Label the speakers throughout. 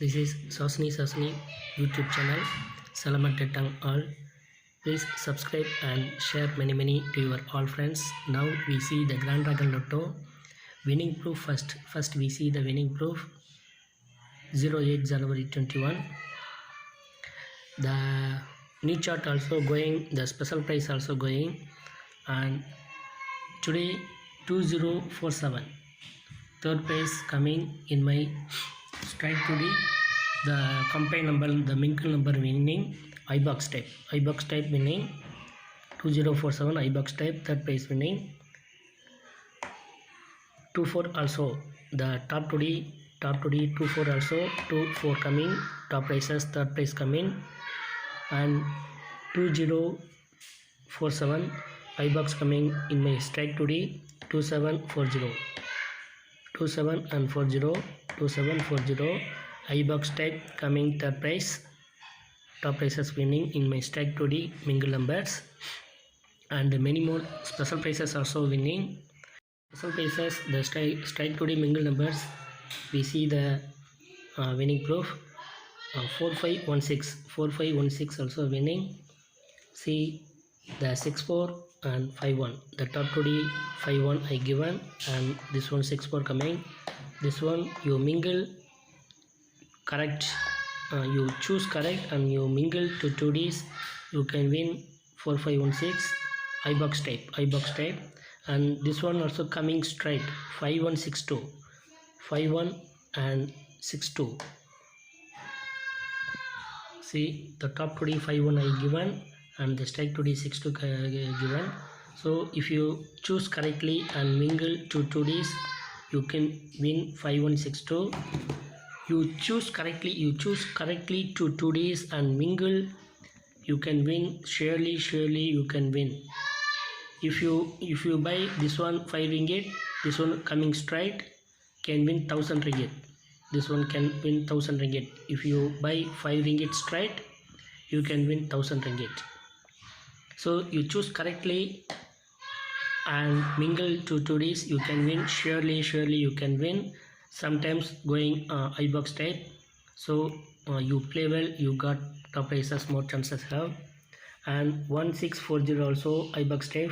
Speaker 1: This is Sasni YouTube channel. Salamat datang all. Please subscribe and share many to your all friends. Now we see the Grand Dragon Lotto winning proof first. First we see the winning proof 08 January 21. The new chart also going, the special price also going, and today 2047 third price coming in my strike today. The combine number, the mingle number winning iBox type winning 2047 iBox type third price winning 24 also. The top today 24 also 24 coming top prices, third price coming, and 2047 iBox coming in my strike today 2740 27 and 40 2740 iBox type coming third price, top prices winning in my strike today mingle numbers, and many more special prices also winning. Special prices, the strike today mingle numbers, we see the winning proof 4516 also winning. See the 64 and 51, the top today 51 I given, and this one 64 coming. This one you mingle correct, you choose correct and you mingle to 2Ds, you can win 4516 iBox type. And this one also coming straight 5162 51 and 62. See the top today 51 I given and the strike today 62 given. So if you choose correctly and mingle to 2Ds, you can win 5162. You choose correctly to 2Ds and mingle, you can win. Surely you can win. If you buy this one 5 ringgit, this one coming straight can win 1000 ringgit. This one can win 1000 ringgit. If you buy 5 ringgit straight, you can win 1000 ringgit. So you choose correctly and mingle to 2Ds, you can win. Surely you can win. Sometimes going iBox type, so you play well, you got top prices, more chances have. And 1640 also iBox type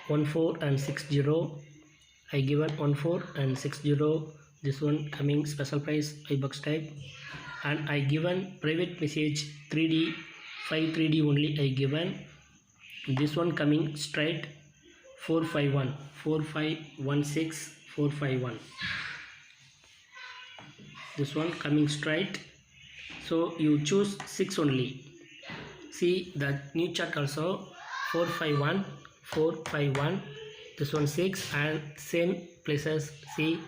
Speaker 1: 14 and 60 I given 14 and 60. This one coming special price iBox type, and I given private message 3D 3D only I given. This one coming straight 451 4516 451. This one coming straight, so you choose 6 only. See the new chart also 451 this one 6 and same places. See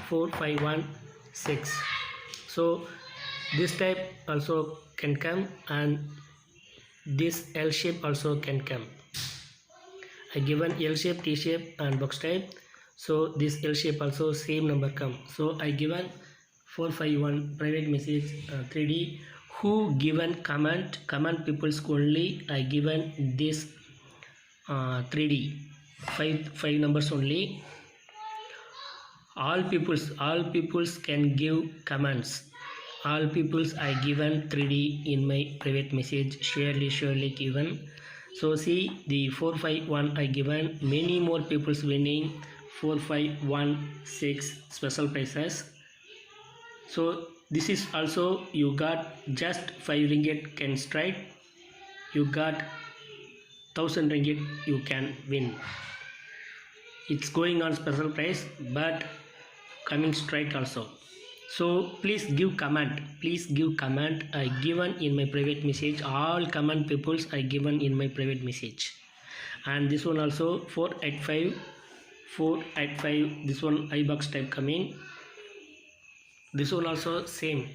Speaker 1: 4516. So this type also can come and this L shape also can come. I given L shape, T shape and box type, so this L shape also same number come. So I given 451 private message 3D. Who given comment people's only I given this 3D 5 numbers only. All peoples can give comments. All peoples I given 3D in my private message, surely given. So see the 451 I given, many more people's winning 4516 special prices. So this is also you got just 5 ringgit can strike, you got 1000 ringgit you can win. It's going on special price but coming straight also. So please give comment I given in my private message. All comment peoples I given in my private message. And this one also 485 this one iBox type coming. This one also same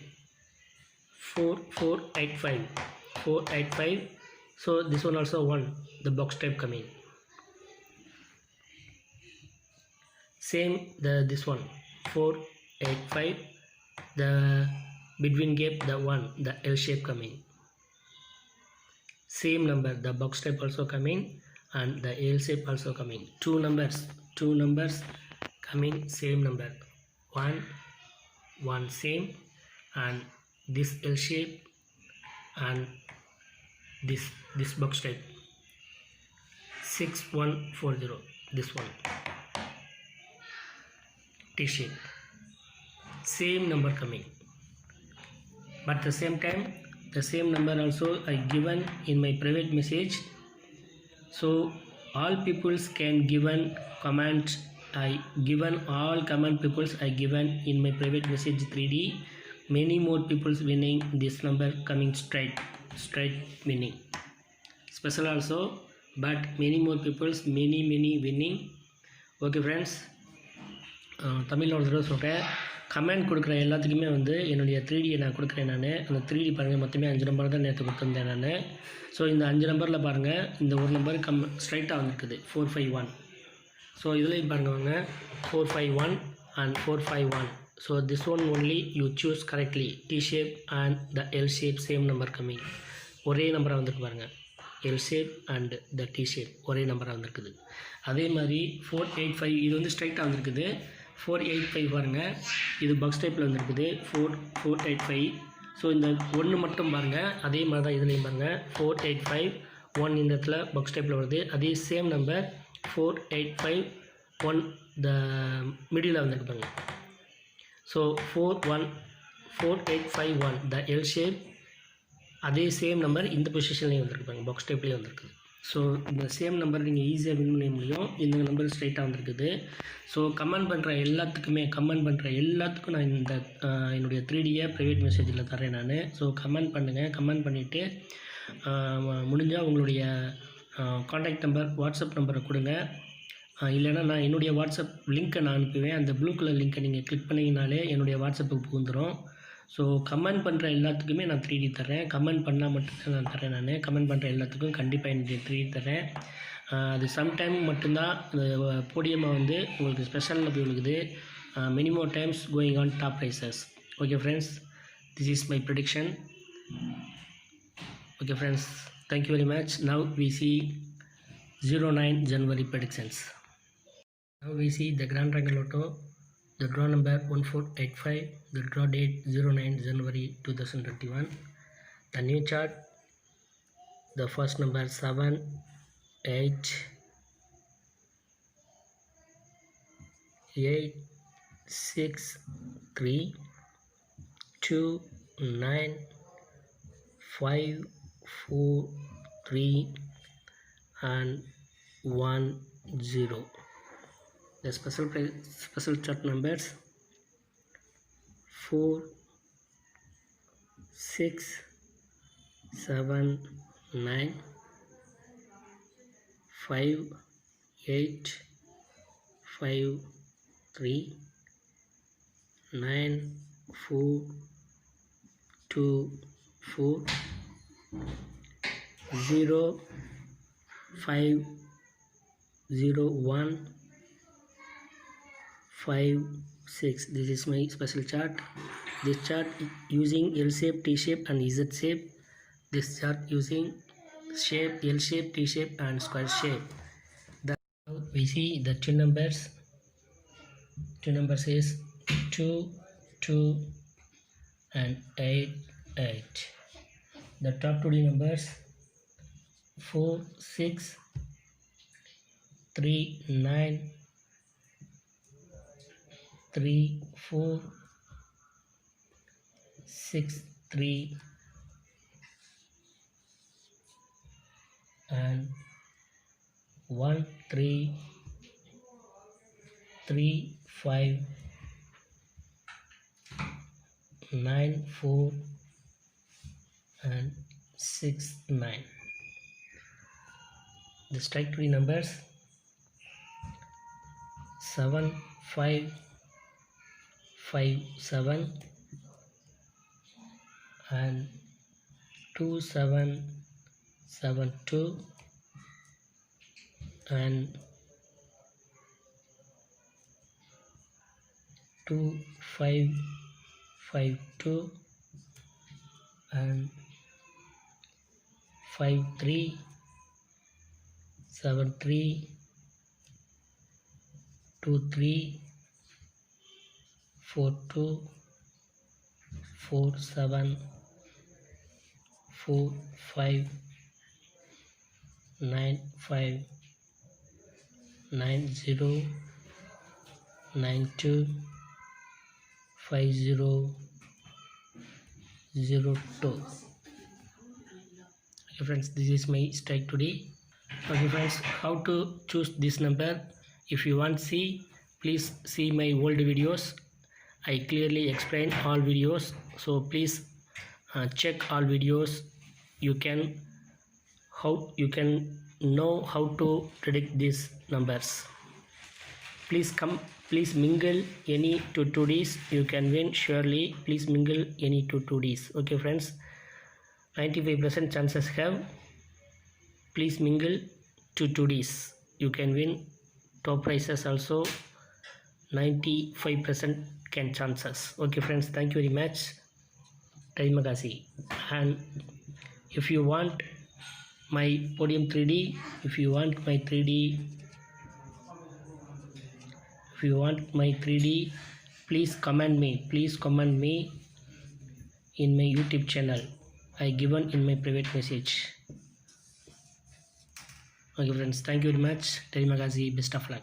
Speaker 1: 485. So this one also 1 the box type coming. Same this one 485, the between gap the 1 the L shape coming. Same number the box type also coming and the L shape also coming. Two numbers coming, same number 1 same and this L shape and this box type 6140, this one T shape, same number coming, but the same time the same number also I given in my private message, so all peoples can given comments. I given all comment peoples I given in my private message 3D. Many more peoples winning this number coming straight winning special also, but many more peoples many winning. Okay friends, தமிழில் ஒரு தடவை சொல்கிறேன். Comment கொடுக்குற எல்லாத்துக்குமே வந்து என்னுடைய 3Dயை நான் கொடுக்குறேன். நான் அந்த 3D பாருங்கள், மொத்தமே 5 நம்பர் தான் நேற்று கொடுத்துருந்தேன் நான். ஸோ இந்த 5 நம்பரில் பாருங்கள், இந்த ஒரு நம்பர் ஸ்ட்ரைட்டாக வந்துருக்குது 451. ஸோ இதுலேயும் பாருங்கள் வாங்க 451 and 451. So this one only you choose correctly. T shape and the L shape same number coming. ஒரே நம்பராக வந்துருக்கு பாருங்கள், L shape and the T shape ஒரே நம்பராக வந்துருக்குது. அதே மாதிரி 485 இது வந்து ஸ்ட்ரைட்டாக வந்துருக்குது. 485 பாருங்கள், இது பாக்ஸ் டைப்பில் வந்துருக்குது 485. ஸோ இந்த ஒன்று மட்டும் பாருங்கள், அதே மாதிரி தான் இதுலேயும் பாருங்கள் 485 1 இந்த இடத்துல பாக்ஸ் டைப்பில் வருது. அதே சேம் நம்பர் 485 1 த மிடில் வந்துருக்கு பாருங்கள். ஸோ 485 1 த L ஷேப், அதே சேம் நம்பர் இந்த பொசிஷன்லேயும் வந்துருக்கு பாருங்கள், பாக்ஸ் டைப்லேயும் வந்துருக்குது. ஸோ இந்த சேம் நம்பர் நீங்கள் ஈஸியாக வின் பண்ண முடியும். இந்த நம்பர் ஸ்ட்ரைட்டாக வந்துருக்குது. ஸோ கமெண்ட் பண்ணுற எல்லாத்துக்கும் நான் இந்த என்னுடைய 3Dயை ப்ரைவேட் மெசேஜில் தரேன் நான். ஸோ கமெண்ட் பண்ணுங்கள். கமெண்ட் பண்ணிவிட்டு முடிஞ்சால் உங்களுடைய காண்டாக்ட் நம்பர் வாட்ஸ்அப் நம்பரை கொடுங்க. இல்லைன்னா நான் என்னுடைய வாட்ஸ்அப் லிங்க்கை நான் அனுப்புவேன். அந்த ப்ளூ கலர் லிங்க்கை நீங்கள் கிளிக் பண்ணிங்கனாலே என்னுடைய வாட்ஸ்அப்புக்கு புகுந்துடும். ஸோ கமெண்ட் பண்ணுற எல்லாத்துக்குமே நான் 3D தரேன். கமெண்ட் பண்ணால் மட்டும்தான் நான் தரேன். நான் கமெண்ட் பண்ணுற எல்லாத்துக்கும் கண்டிப்பாக என்னுடைய 3D தரேன். அது சம்டைம் மட்டும்தான் போடியமாக வந்து உங்களுக்கு ஸ்பெஷலில் போய் விழுகுது. many more times going on top prices. Okay friends, this is my prediction. Okay friends, thank you very much. Now we see 09 January predictions. Now we see the Grand Triangle Lotto, the draw number 1485, the draw date 09 January 2021. The new chart, the first number 7 8 8 6 3 2 9 5 4 3 and 1 0. The special chart numbers 4 6 7 9 5 8 5 3 9 4 2 4 0 5 0 1 5 6. This is my special chart. This chart using L shape, T shape and Z shape. This chart using shape L shape, T shape and square shape. Now we see the two numbers. Two numbers is 2 2 and 8 8. The top 2D numbers 4 6 3 9 3 4 6 3 and 1 3 3 5 9 4 and 6 9. The strike 3 numbers 7 5 5 7 and 2 7 7 2 and 2 5 5 2 and 5 3 7 3 2 3 4 2 4 7 4 5 9 5 9 0 9 2 5 0 0 2. Okay friends, this is my strike today. Okay friends, how to choose this number? If you want to see, please see my old videos. I clearly explain all videos, so please check all videos. You can know how to predict these numbers. Please mingle any 2 2Ds. You can win surely. Please mingle any 2 2Ds. Okay friends, 95% chances have. Please mingle 2 2Ds. You can win top prizes also. 95% can chances. Okay friends, thank you very much. Terima kasih. And if you want my podium 3D, if you want my 3D, please comment me in my YouTube channel. I given in my private message. Okay friends, thank you very much. Terima kasih. Best of luck.